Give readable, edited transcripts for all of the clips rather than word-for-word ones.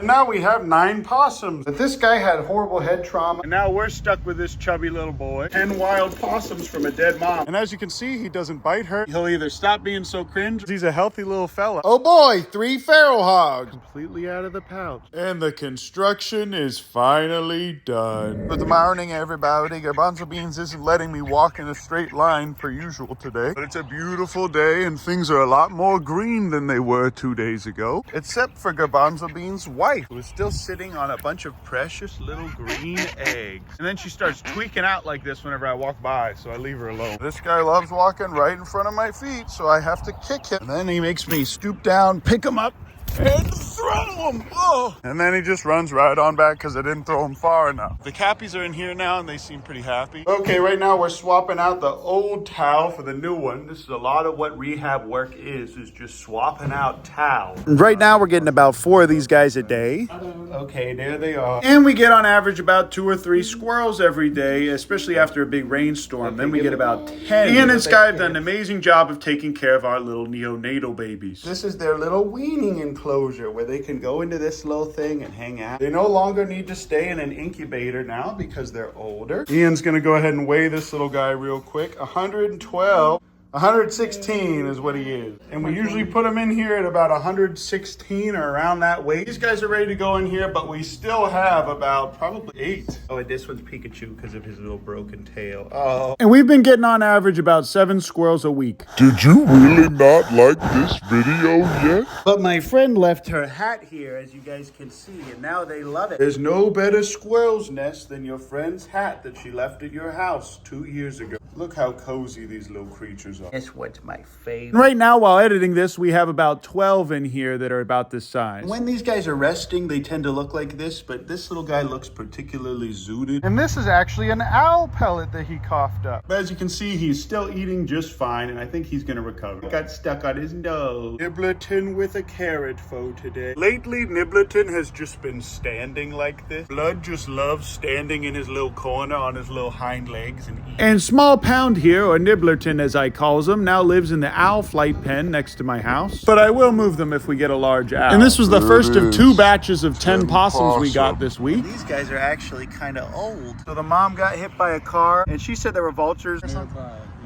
And now we have 9 possums. But this guy had horrible head trauma. And now we're stuck with this chubby little boy. 10 wild possums from a dead mom. And as you can see, he doesn't bite her. He'll either stop being so cringe. He's a healthy little fella. Oh boy, 3 feral hogs. Completely out of the pouch. And the construction is finally done. Good morning, everybody. Garbanzo Beans isn't letting me walk in a straight line per usual today. But it's a beautiful day and things are a lot more green than they were 2 days ago. Except for Garbanzo Beans' wife, who is still sitting on a bunch of precious little green eggs. And then she starts tweaking out like this whenever I walk by, so I leave her alone. This guy loves walking right in front of my feet, so I have to kick him. And then he makes me stoop down, pick him up, and throw him. Oh. And then he just runs right on back because I didn't throw him far enough. The Cappies are in here now and they seem pretty happy. Okay, right now we're swapping out the old towel for the new one. This is a lot of what rehab work is just swapping out towels. Right now we're getting about 4 of these guys a day. Okay, there they are. And we get on average about 2 or 3 squirrels every day, especially after a big rainstorm. Then we get about 10. Ian and Sky have done an amazing job of taking care of our little neonatal babies. This is their little weaning enclosure where they can go into this little thing and hang out. They no longer need to stay in an incubator now because they're older. Ian's gonna go ahead and weigh this little guy real quick. 112. 116 is what he is. And we usually put him in here at about 116 or around that weight. These guys are ready to go in here, but we still have about probably 8. Oh, and this one's Pikachu because of his little broken tail. Oh. And we've been getting on average about 7 squirrels a week. Did you really not like this video yet? But my friend left her hat here, as you guys can see, and now they love it. There's no better squirrel's nest than your friend's hat that she left at your house 2 years ago. Look how cozy these little creatures are. That's what's my favorite. Right now, while editing this, we have about 12 in here that are about this size. When these guys are resting, they tend to look like this, but this little guy looks particularly zooted. And this is actually an owl pellet that he coughed up. But as you can see, he's still eating just fine, and I think he's gonna recover. Got stuck on his nose. Nibblerton with a carrot foe today. Lately, Nibblerton has just been standing like this. Blood just loves standing in his little corner on his little hind legs and eating. And Small Pound here, or Nibblerton as I calls him, now lives in the owl flight pen next to my house. But I will move them if we get a large owl. And this was the first of 2 batches of 10 possums we got this week. These guys are actually kind of old. So the mom got hit by a car, and she said there were vultures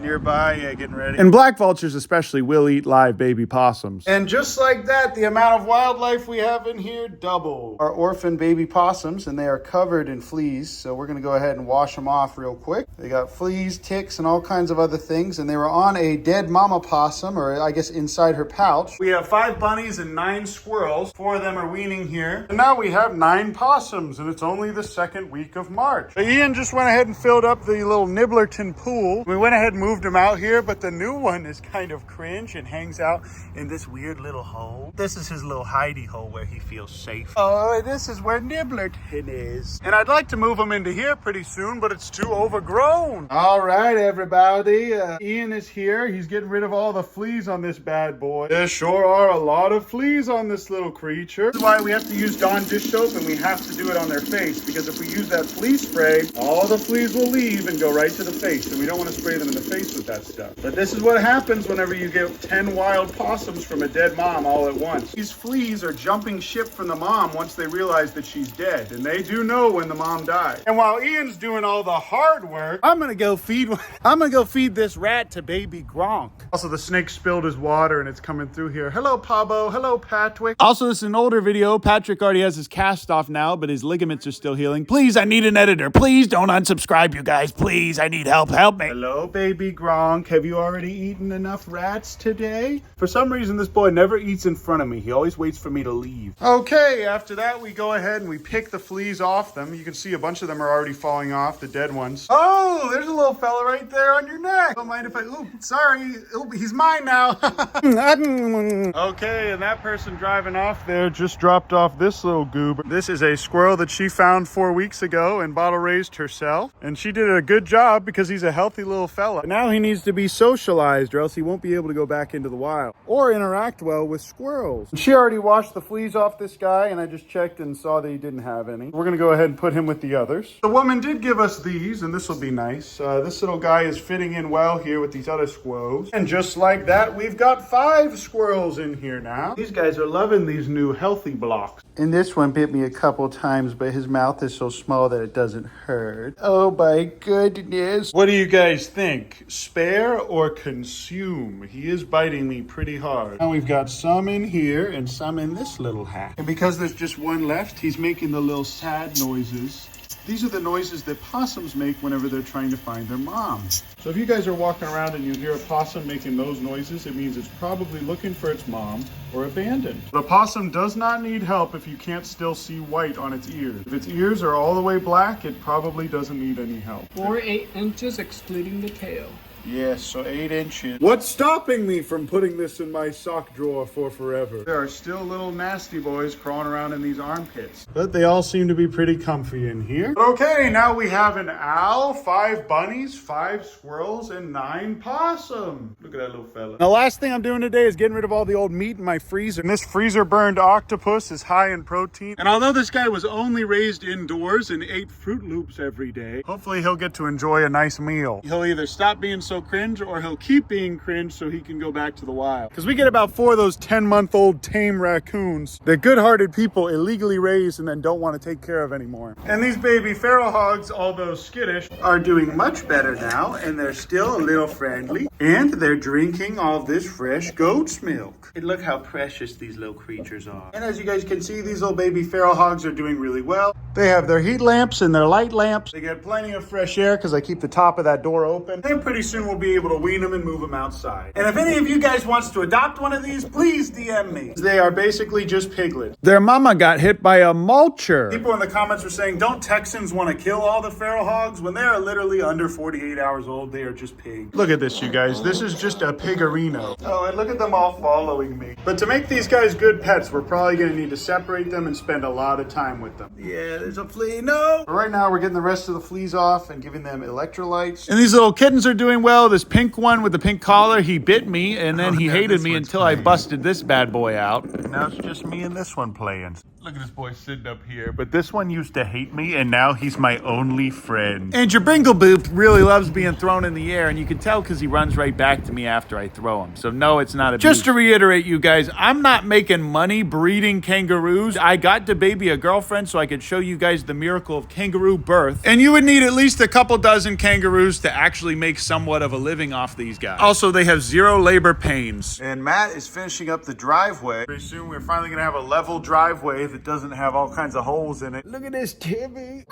nearby, yeah, getting ready. And black vultures especially will eat live baby possums. And just like that, the amount of wildlife we have in here doubled. Our orphan baby possums, and they are covered in fleas, so we're gonna go ahead and wash them off real quick. They got fleas, ticks, and all kinds of other things, and they were on a dead mama possum, or I guess inside her pouch. We have 5 bunnies and 9 squirrels. 4 of them are weaning here. And now we have 9 possums, and it's only the 2nd week of March. So Ian just went ahead and filled up the little Nibblerton pool. We went ahead and moved him out here, but the new one is kind of cringe and hangs out in this weird little hole. This is his little hidey hole where he feels safe. Oh, this is where Nibblerton is. And I'd like to move him into here pretty soon, but it's too overgrown. All right, everybody. Ian is here. He's getting rid of all the fleas on this bad boy. There sure are a lot of fleas on this little creature. This is why we have to use Dawn dish soap, and we have to do it on their face, because if we use that flea spray, all the fleas will leave and go right to the face, and we don't want to spray them in the face with that stuff. But this is what happens whenever you get 10 wild possums from a dead mom all at once. These fleas are jumping ship from the mom once they realize that she's dead, and they do know when the mom died. And while Ian's doing all the hard work, I'm gonna go feed this rat to baby Gronk. Also, the snake spilled his water and it's coming through here. Hello, Pablo. Hello, Patrick. Also, this is an older video. Patrick already has his cast off now, but his ligaments are still healing. Please, I need an editor. Please don't unsubscribe, you guys. Please, I need help. Help me. Hello, baby Gronk. Have you already eaten enough rats today? For some reason, this boy never eats in front of me. He always waits for me to leave. Okay, after that, we go ahead and we pick the fleas off them. You can see a bunch of them are already falling off, the dead ones. Oh, there's a little fella right there on your neck. Don't mind if I, ooh, sorry. Ooh, he's mine now. Okay, and that person driving off there just dropped off this little goober. This is a squirrel that she found 4 weeks ago and bottle raised herself. And she did a good job because he's a healthy little fella. now he needs to be socialized or else he won't be able to go back into the wild or interact well with squirrels. She already washed the fleas off this guy, and I just checked and saw that he didn't have any. We're gonna go ahead and put him with the others. The woman did give us these, and this will be nice. This little guy is fitting in well here with these other squirrels. And just like that, we've got 5 squirrels in here now. These guys are loving these new healthy blocks. And this one bit me a couple times, but his mouth is so small that it doesn't hurt. Oh my goodness. What do you guys think? Spare or consume? He is biting me pretty hard. Now we've got some in here and some in this little hat. And because there's just one left, he's making the little sad noises. These are the noises that possums make whenever they're trying to find their mom. So if you guys are walking around and you hear a possum making those noises, it means it's probably looking for its mom or abandoned. The possum does not need help if you can't still see white on its ears. If its ears are all the way black, it probably doesn't need any help. 4 8 inches excluding the tail. Yes, so 8 inches. What's stopping me from putting this in my sock drawer for forever? There are still little nasty boys crawling around in these armpits. But they all seem to be pretty comfy in here. Okay, now we have an owl, 5 bunnies, 5 squirrels, and 9 possum. Look at that little fella. The last thing I'm doing today is getting rid of all the old meat in my freezer. And this freezer burned octopus is high in protein. And although this guy was only raised indoors and ate Fruit Loops every day, hopefully he'll get to enjoy a nice meal. He'll either stop being so cringe or he'll keep being cringe so he can go back to the wild. Because we get about 4 of those 10-month-old tame raccoons that good-hearted people illegally raise and then don't want to take care of anymore. And these baby feral hogs, although skittish, are doing much better now, and they're still a little friendly, and they're drinking all this fresh goat's milk. And look how precious these little creatures are. And as you guys can see, these little baby feral hogs are doing really well. They have their heat lamps and their light lamps. They get plenty of fresh air because I keep the top of that door open. And pretty soon we'll be able to wean them and move them outside. And if any of you guys wants to adopt one of these, please DM me. They are basically just piglets. Their mama got hit by a mulcher. People in the comments were saying, don't Texans want to kill all the feral hogs? When they are literally under 48 hours old, they are just pigs. Look at this, you guys. This is just a pigarino. Oh, and look at them all following me. But to make these guys good pets, we're probably going to need to separate them and spend a lot of time with them. Yeah, there's a flea. No! But right now, we're getting the rest of the fleas off and giving them electrolytes. And these little kittens are doing well. This pink one with the pink collar, he bit me, and then he hated me until I busted this bad boy out. And now it's just me and this one playing. Look at this boy sitting up here. But this one used to hate me, and now he's my only friend. And your Bringleboop really loves being thrown in the air, and you can tell because he runs right back to me after I throw him. So no, it's not a Just to reiterate, you guys, I'm not making money breeding kangaroos. I got to baby a girlfriend so I could show you guys the miracle of kangaroo birth. And you would need at least a couple dozen kangaroos to actually make somewhat of a living off these guys. Also, they have 0 labor pains. And Matt is finishing up the driveway. Pretty soon we're finally gonna have a level driveway that doesn't have all kinds of holes in it. Look at this Timmy.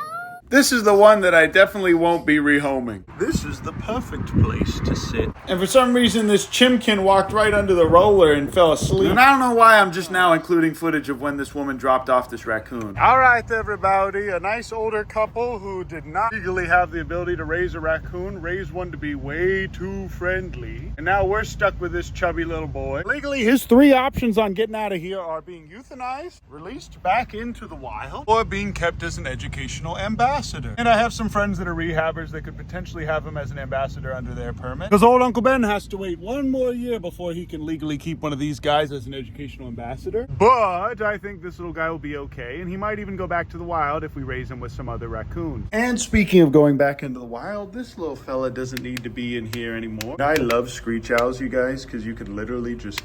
This is the one that I definitely won't be rehoming. This is the perfect place to sit. And for some reason, this chimkin walked right under the roller and fell asleep. And I don't know why I'm just now including footage of when this woman dropped off this raccoon. All right, everybody. A nice older couple who did not legally have the ability to raise a raccoon raised one to be way too friendly. And now we're stuck with this chubby little boy. Legally, his 3 options on getting out of here are being euthanized, released back into the wild, or being kept as an educational ambassador. And I have some friends that are rehabbers that could potentially have him as an ambassador under their permit. Because old Uncle Ben has to wait 1 more year before he can legally keep one of these guys as an educational ambassador. But I think this little guy will be okay, and he might even go back to the wild if we raise him with some other raccoons. And speaking of going back into the wild, this little fella doesn't need to be in here anymore. I love screech owls, you guys, because you could literally just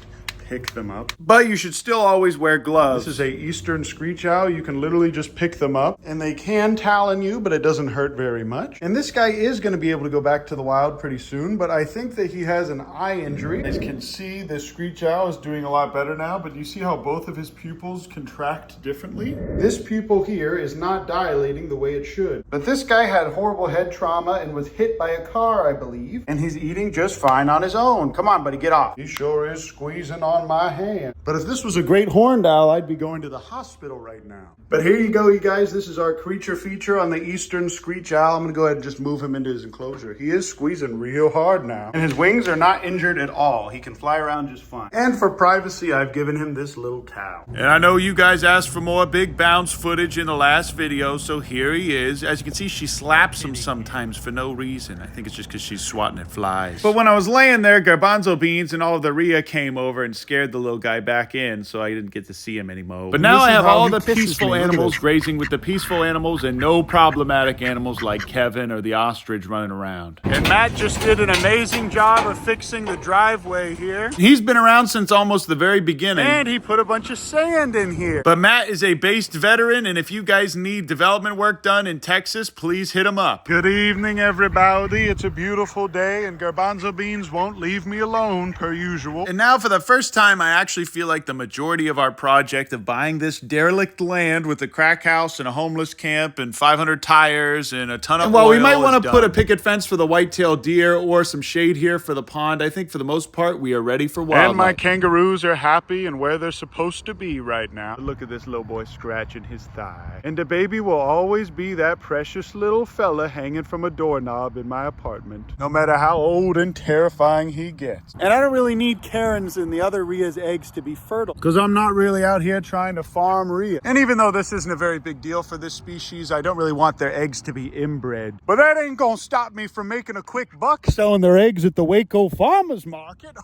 pick them up. But you should still always wear gloves. This is a eastern screech owl. You can literally just pick them up, and they can talon you, but it doesn't hurt very much. And this guy is going to be able to go back to the wild pretty soon, but I think that he has an eye injury. As you can see, the screech owl is doing a lot better now, but you see how both of his pupils contract differently? This pupil here is not dilating the way it should. But this guy had horrible head trauma and was hit by a car, I believe, and he's eating just fine on his own. Come on, buddy, get off. He sure is squeezing on on my hand. But if this was a great horned owl, I'd be going to the hospital right now. But here you go, you guys. This is our creature feature on the eastern screech owl. I'm gonna go ahead and just move him into his enclosure. He is squeezing real hard now. And his wings are not injured at all. He can fly around just fine. And for privacy, I've given him this little towel. And I know you guys asked for more big bounce footage in the last video, so here he is. As you can see, she slaps him sometimes for no reason. I think it's just because she's swatting at flies. But when I was laying there, Garbanzo Beans and all of the Rhea came over and scared the little guy back in, so I didn't get to see him anymore. But now I have all the peaceful animals grazing with the peaceful animals and no problematic animals like Kevin or the ostrich running around. And Matt just did an amazing job of fixing the driveway here. He's been around since almost the very beginning. And he put a bunch of sand in here. But Matt is a based veteran, and if you guys need development work done in Texas, please hit him up. Good evening, everybody. It's a beautiful day, and Garbanzo Beans won't leave me alone, per usual. And now, for the first time, I actually feel like the majority of our project of buying this derelict land with a crack house and a homeless camp and 500 tires and a ton of oil, we might want to put a picket fence for the white-tailed deer or some shade here for the pond, I think for the most part, we are ready for wildlife. And my kangaroos are happy and where they're supposed to be right now. Look at this little boy scratching his thigh. And the baby will always be that precious little fella hanging from a doorknob in my apartment, no matter how old and terrifying he gets. And I don't really need Karen's and the other Rhea's eggs to be fertile, because I'm not really out here trying to farm Rhea. And even though this isn't a very big deal for this species, I don't really want their eggs to be inbred. But that ain't gonna stop me from making a quick buck selling their eggs at the Waco Farmers Market.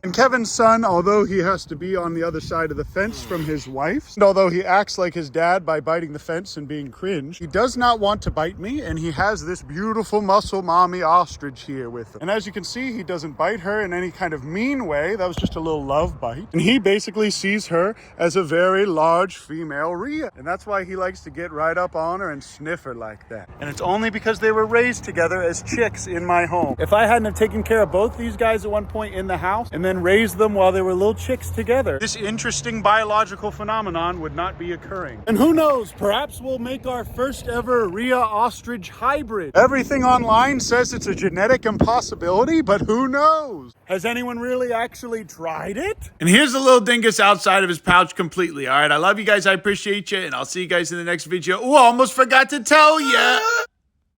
And Kevin's son, although he has to be on the other side of the fence from his wife, and although he acts like his dad by biting the fence and being cringe, he does not want to bite me, and he has this beautiful muscle mommy ostrich here with him. And as you can see, he doesn't bite her in any kind of mean way. That was just a little love bite. And he basically sees her as a very large female Rhea. And that's why he likes to get right up on her and sniff her like that. And it's only because they were raised together as chicks in my home. If I hadn't have taken care of both these guys at one point in the house and then raised them while they were little chicks together, this interesting biological phenomenon would not be occurring. And who knows, perhaps we'll make our first ever Rhea ostrich hybrid. Everything online says it's a genetic impossibility, but who knows? Has anyone really actually tried it? And here's the little dingus outside of his pouch completely. All right, I love you guys. I appreciate you, and I'll see you guys in the next video. Oh, I almost forgot to tell you.